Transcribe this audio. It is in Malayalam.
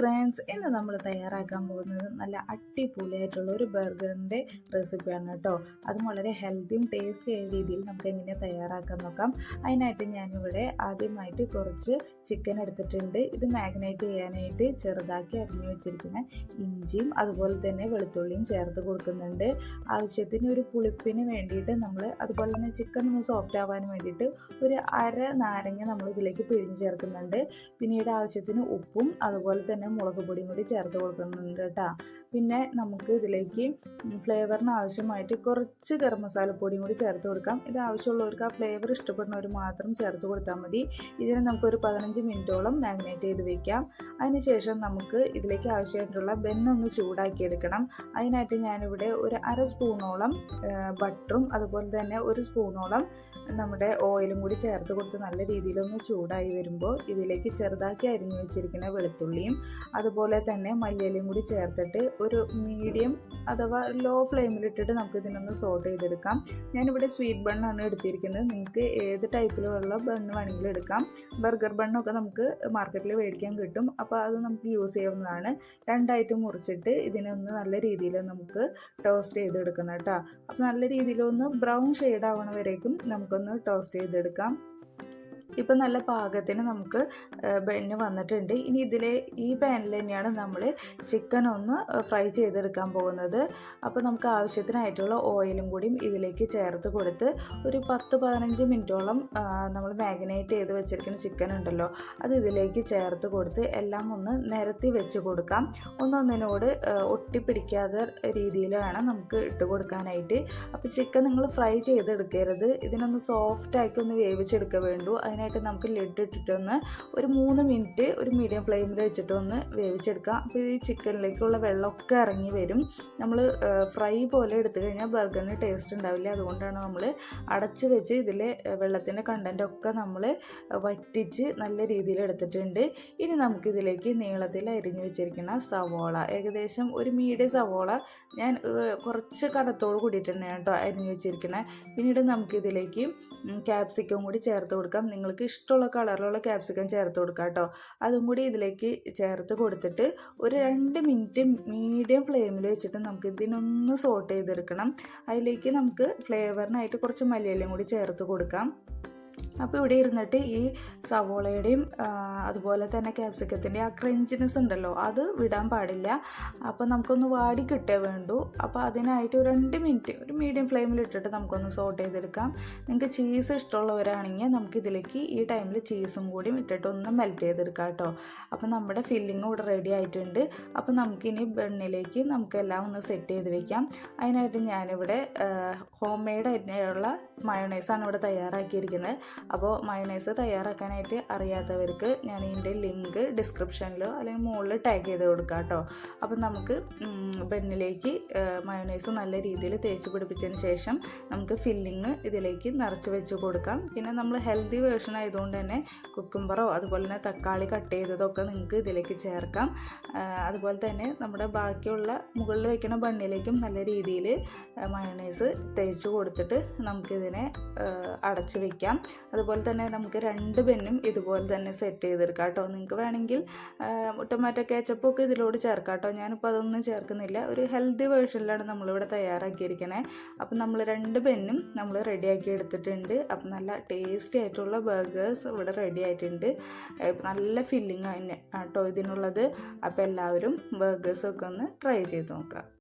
ഫ്രണ്ട്സ്, ഇന്ന് നമ്മൾ തയ്യാറാക്കാൻ പോകുന്നത് നല്ല അടിപൊളിയായിട്ടുള്ള ഒരു ബർഗറിൻ്റെ റെസിപ്പിയാണ് കേട്ടോ. അതും വളരെ ഹെൽത്തിയും ടേസ്റ്റിയായ രീതിയിൽ നമുക്ക് എങ്ങനെ തയ്യാറാക്കാൻ നോക്കാം. അതിനായിട്ട് ഞാനിവിടെ ആദ്യമായിട്ട് കുറച്ച് ചിക്കൻ എടുത്തിട്ടുണ്ട്. ഇത് മാഗ്നേറ്റ് ചെയ്യാനായിട്ട് ചെറുതാക്കി അരിഞ്ഞു വെച്ചിരിക്കുന്ന ഇഞ്ചിയും അതുപോലെ തന്നെ വെളുത്തുള്ളിയും ചേർത്ത് കൊടുക്കുന്നുണ്ട്. ആവശ്യത്തിന് ഒരു പുളിപ്പിന് വേണ്ടിയിട്ട് നമ്മൾ അതുപോലെ തന്നെ ചിക്കൻ ഒന്ന് സോഫ്റ്റ് ആവാൻ വേണ്ടിയിട്ട് ഒരു അര നാരങ്ങ നമ്മൾ ഇതിലേക്ക് പിഴിഞ്ഞ് ചേർക്കുന്നുണ്ട്. പിന്നീട് ആവശ്യത്തിന് ഉപ്പും അതുപോലെ തന്നെ മുളക് പൊടിയും കൂടി ചേർത്ത് കൊടുക്കുന്നുണ്ട് കേട്ടോ. പിന്നെ നമുക്ക് ഇതിലേക്ക് ഫ്ലേവറിന് ആവശ്യമായിട്ട് കുറച്ച് ഗരം മസാലപ്പൊടിയും കൂടി ചേർത്ത് കൊടുക്കാം. ഇത് ആവശ്യമുള്ളവർക്ക് ആ ഫ്ലേവർ ഇഷ്ടപ്പെടുന്നവർ മാത്രം ചേർത്ത് കൊടുത്താൽ മതി. ഇതിന് നമുക്കൊരു 15 മിനിറ്റോളം മാഗ്നേറ്റ് ചെയ്ത് വയ്ക്കാം. അതിനുശേഷം നമുക്ക് ഇതിലേക്ക് ആവശ്യമായിട്ടുള്ള ബെന്നൊന്ന് ചൂടാക്കിയെടുക്കണം. അതിനായിട്ട് ഞാനിവിടെ ഒരു അര സ്പൂണോളം ബട്ടറും അതുപോലെ തന്നെ ഒരു സ്പൂണോളം നമ്മുടെ ഓയിലും കൂടി ചേർത്ത് കൊടുത്ത് നല്ല രീതിയിലൊന്ന് ചൂടായി വരുമ്പോൾ ഇതിലേക്ക് ചെറുതാക്കി അരിഞ്ഞു വെച്ചിരിക്കുന്ന വെളുത്തുള്ളിയും അതുപോലെ തന്നെ മല്ലിയിലയും കൂടി ചേർത്തിട്ട് ഒരു മീഡിയം അഥവാ ലോ ഫ്ലെയിമിലിട്ടിട്ട് നമുക്ക് ഇതിനൊന്ന് സോട്ട് ചെയ്തെടുക്കാം. ഞാനിവിടെ സ്വീറ്റ് ബണ്ണാണ് എടുത്തിരിക്കുന്നത്. നിങ്ങൾക്ക് ഏത് ടൈപ്പിലുള്ള ബണ്ണ് വേണമെങ്കിലും എടുക്കാം. ബർഗർ ബണ്ണൊക്കെ നമുക്ക് മാർക്കറ്റിൽ മേടിക്കാൻ കിട്ടും. അപ്പോൾ അത് നമുക്ക് യൂസ് ചെയ്യാവുന്നതാണ്. രണ്ടായിട്ട് മുറിച്ചിട്ട് ഇതിനൊന്ന് നല്ല രീതിയിൽ നമുക്ക് ടോസ്റ്റ് ചെയ്തെടുക്കണം കേട്ടോ. അപ്പോൾ നല്ല രീതിയിലൊന്ന് ബ്രൗൺ ഷെയ്ഡ് ആവണ വരേക്കും നമുക്കൊന്ന് ടോസ്റ്റ് ചെയ്തെടുക്കാം. ഇപ്പം നല്ല പാകത്തിന് നമുക്ക് ബെണ്ണ് വന്നിട്ടുണ്ട്. ഇനി ഈ പാനിൽ തന്നെയാണ് നമ്മൾ ചിക്കൻ ഒന്ന് ഫ്രൈ ചെയ്തെടുക്കാൻ പോകുന്നത്. അപ്പോൾ നമുക്ക് ആവശ്യത്തിനായിട്ടുള്ള ഓയിലും കൂടിയും ഇതിലേക്ക് ചേർത്ത് കൊടുത്ത് ഒരു 10-15 മിനിറ്റോളം നമ്മൾ മാഗ്നേറ്റ് ചെയ്ത് വെച്ചിരിക്കുന്ന ചിക്കൻ ഉണ്ടല്ലോ, അത് ഇതിലേക്ക് ചേർത്ത് കൊടുത്ത് എല്ലാം ഒന്ന് നിരത്തി വെച്ച് കൊടുക്കാം. ഒന്നൊന്നിനോട് ഒട്ടിപ്പിടിക്കാത്ത രീതിയിൽ വേണം നമുക്ക് ഇട്ട് കൊടുക്കാനായിട്ട്. അപ്പോൾ ചിക്കൻ നിങ്ങൾ ഫ്രൈ ചെയ്തെടുക്കരുത്. ഇതിനൊന്ന് സോഫ്റ്റാക്കി ഒന്ന് വേവിച്ചെടുക്കുക വേണ്ടു. അതിനായിട്ട് നമുക്ക് ലിഡ് ഇട്ടിട്ടൊന്ന് ഒരു 3 മിനിറ്റ് ഒരു മീഡിയം ഫ്ലെയിമിൽ വെച്ചിട്ടൊന്ന് വേവിച്ചെടുക്കാം. അപ്പോൾ ഈ ചിക്കനിലേക്കുള്ള വെള്ളമൊക്കെ ഇറങ്ങി വരും. നമ്മൾ ഫ്രൈ പോലെ എടുത്തു കഴിഞ്ഞാൽ ബർഗറിന് ടേസ്റ്റ് ഉണ്ടാവില്ല. അതുകൊണ്ടാണ് നമ്മൾ അടച്ച് വെച്ച് ഇതിലെ വെള്ളത്തിൻ്റെ കണ്ടൻറ്റൊക്കെ നമ്മൾ വറ്റിച്ച് നല്ല രീതിയിൽ എടുത്തിട്ടുണ്ട്. ഇനി നമുക്കിതിലേക്ക് നീളത്തിൽ അരിഞ്ഞു വെച്ചിരിക്കുന്ന സവോള, ഏകദേശം ഒരു മീഡിയം സവോള ഞാൻ കുറച്ച് കനത്തോട് കൂടിയിട്ട് തന്നെയാണ് കേട്ടോ അരിഞ്ഞു വെച്ചിരിക്കുന്നത്. പിന്നീട് നമുക്കിതിലേക്ക് ക്യാപ്സിക്കം കൂടി ചേർത്ത് കൊടുക്കാം. നിങ്ങൾക്ക് ഇഷ്ടമുള്ള കളറിലുള്ള ക്യാപ്സിക്കം ചേർത്ത് കൊടുക്കാം കേട്ടോ. അതും കൂടി ഇതിലേക്ക് ചേർത്ത് കൊടുത്തിട്ട് ഒരു 2 മിനിറ്റ് മീഡിയം ഫ്ലെയിമിൽ വെച്ചിട്ട് നമുക്ക് ഇതിനൊന്ന് സോട്ട് ചെയ്തെടുക്കണം. അതിലേക്ക് നമുക്ക് ഫ്ലേവറിനായിട്ട് കുറച്ച് മല്ലിയിലയും കൂടി ചേർത്ത് കൊടുക്കാം. അപ്പോൾ ഇവിടെ ഇരുന്നിട്ട് ഈ സവോളയുടെയും അതുപോലെ തന്നെ ക്യാപ്സിക്കത്തിൻ്റെ ആ ക്രഞ്ചിനെസ് ഉണ്ടല്ലോ, അത് വിടാൻ പാടില്ല. അപ്പോൾ നമുക്കൊന്ന് വാടി കിട്ടേ വേണ്ടൂ. അപ്പോൾ അതിനായിട്ട് ഒരു 2 മിനിറ്റ് ഒരു മീഡിയം ഫ്ലെയിമിൽ ഇട്ടിട്ട് നമുക്കൊന്ന് സോട്ട് ചെയ്തെടുക്കാം. നിങ്ങൾക്ക് ചീസ് ഇഷ്ടമുള്ളവരാണെങ്കിൽ നമുക്കിതിലേക്ക് ഈ ടൈമിൽ ചീസും കൂടി ഇട്ടിട്ട് ഒന്ന് മെൽറ്റ് ചെയ്തെടുക്കാം കേട്ടോ. അപ്പോൾ നമ്മുടെ ഫില്ലിങ് ഇവിടെ റെഡി ആയിട്ടുണ്ട്. അപ്പോൾ നമുക്കിനി ബണ്ണിലേക്ക് നമുക്കെല്ലാം ഒന്ന് സെറ്റ് ചെയ്ത് വെക്കാം. അതിനായിട്ട് ഞാനിവിടെ ഹോം മെയ്ഡ് ആയിട്ടുള്ള മയോണൈസാണ് ഇവിടെ തയ്യാറാക്കിയിരിക്കുന്നത്. അപ്പോൾ മയോണൈസ് തയ്യാറാക്കാനായിട്ട് അറിയാത്തവർക്ക് ഞാൻ ഇതിൻ്റെ ലിങ്ക് ഡിസ്ക്രിപ്ഷനിലോ അല്ലെങ്കിൽ മുകളിൽ ടാഗ് ചെയ്ത് കൊടുക്കാം കേട്ടോ. അപ്പം നമുക്ക് ബണ്ണിലേക്ക് മയോണൈസ് നല്ല രീതിയിൽ തേച്ച് പിടിപ്പിച്ചതിന് ശേഷം നമുക്ക് ഫില്ലിങ് ഇതിലേക്ക് നിറച്ച് വെച്ച് കൊടുക്കാം. പിന്നെ നമ്മൾ ഹെൽത്തി വേർഷൻ ആയതുകൊണ്ട് തന്നെ കുക്കുംബറോ അതുപോലെ തന്നെ തക്കാളി കട്ട് ചെയ്തതൊക്കെ നിങ്ങൾക്ക് ഇതിലേക്ക് ചേർക്കാം. അതുപോലെ തന്നെ നമ്മുടെ ബാക്കിയുള്ള മുകളിൽ വയ്ക്കുന്ന ബണ്ണിലേക്കും നല്ല രീതിയിൽ മയോണൈസ് തേച്ച് കൊടുത്തിട്ട് നമുക്കിതിനെ അടച്ച് വയ്ക്കാം. അതുപോലെ തന്നെ നമുക്ക് 2 ബെന്നും ഇതുപോലെ തന്നെ സെറ്റ് ചെയ്തെടുക്കാം കേട്ടോ. നിങ്ങൾക്ക് വേണമെങ്കിൽ ടൊമാറ്റോ കേച്ചപ്പൊക്കെ ഇതിലോട് ചേർക്കാം കേട്ടോ. ഞാനിപ്പോൾ അതൊന്നും ചേർക്കുന്നില്ല. ഒരു ഹെൽത്തി വേർഷനിലാണ് നമ്മളിവിടെ തയ്യാറാക്കിയിരിക്കുന്നത്. അപ്പം നമ്മൾ 2 ബെന്നും നമ്മൾ റെഡിയാക്കി എടുത്തിട്ടുണ്ട്. അപ്പം നല്ല ടേസ്റ്റി ആയിട്ടുള്ള ബർഗേഴ്സ് ഇവിടെ റെഡി ആയിട്ടുണ്ട്. നല്ല ഫില്ലിങ് കേട്ടോ ഇതിനുള്ളത്. അപ്പോൾ എല്ലാവരും ബർഗേഴ്സൊക്കെ ഒന്ന് ട്രൈ ചെയ്ത് നോക്കാം.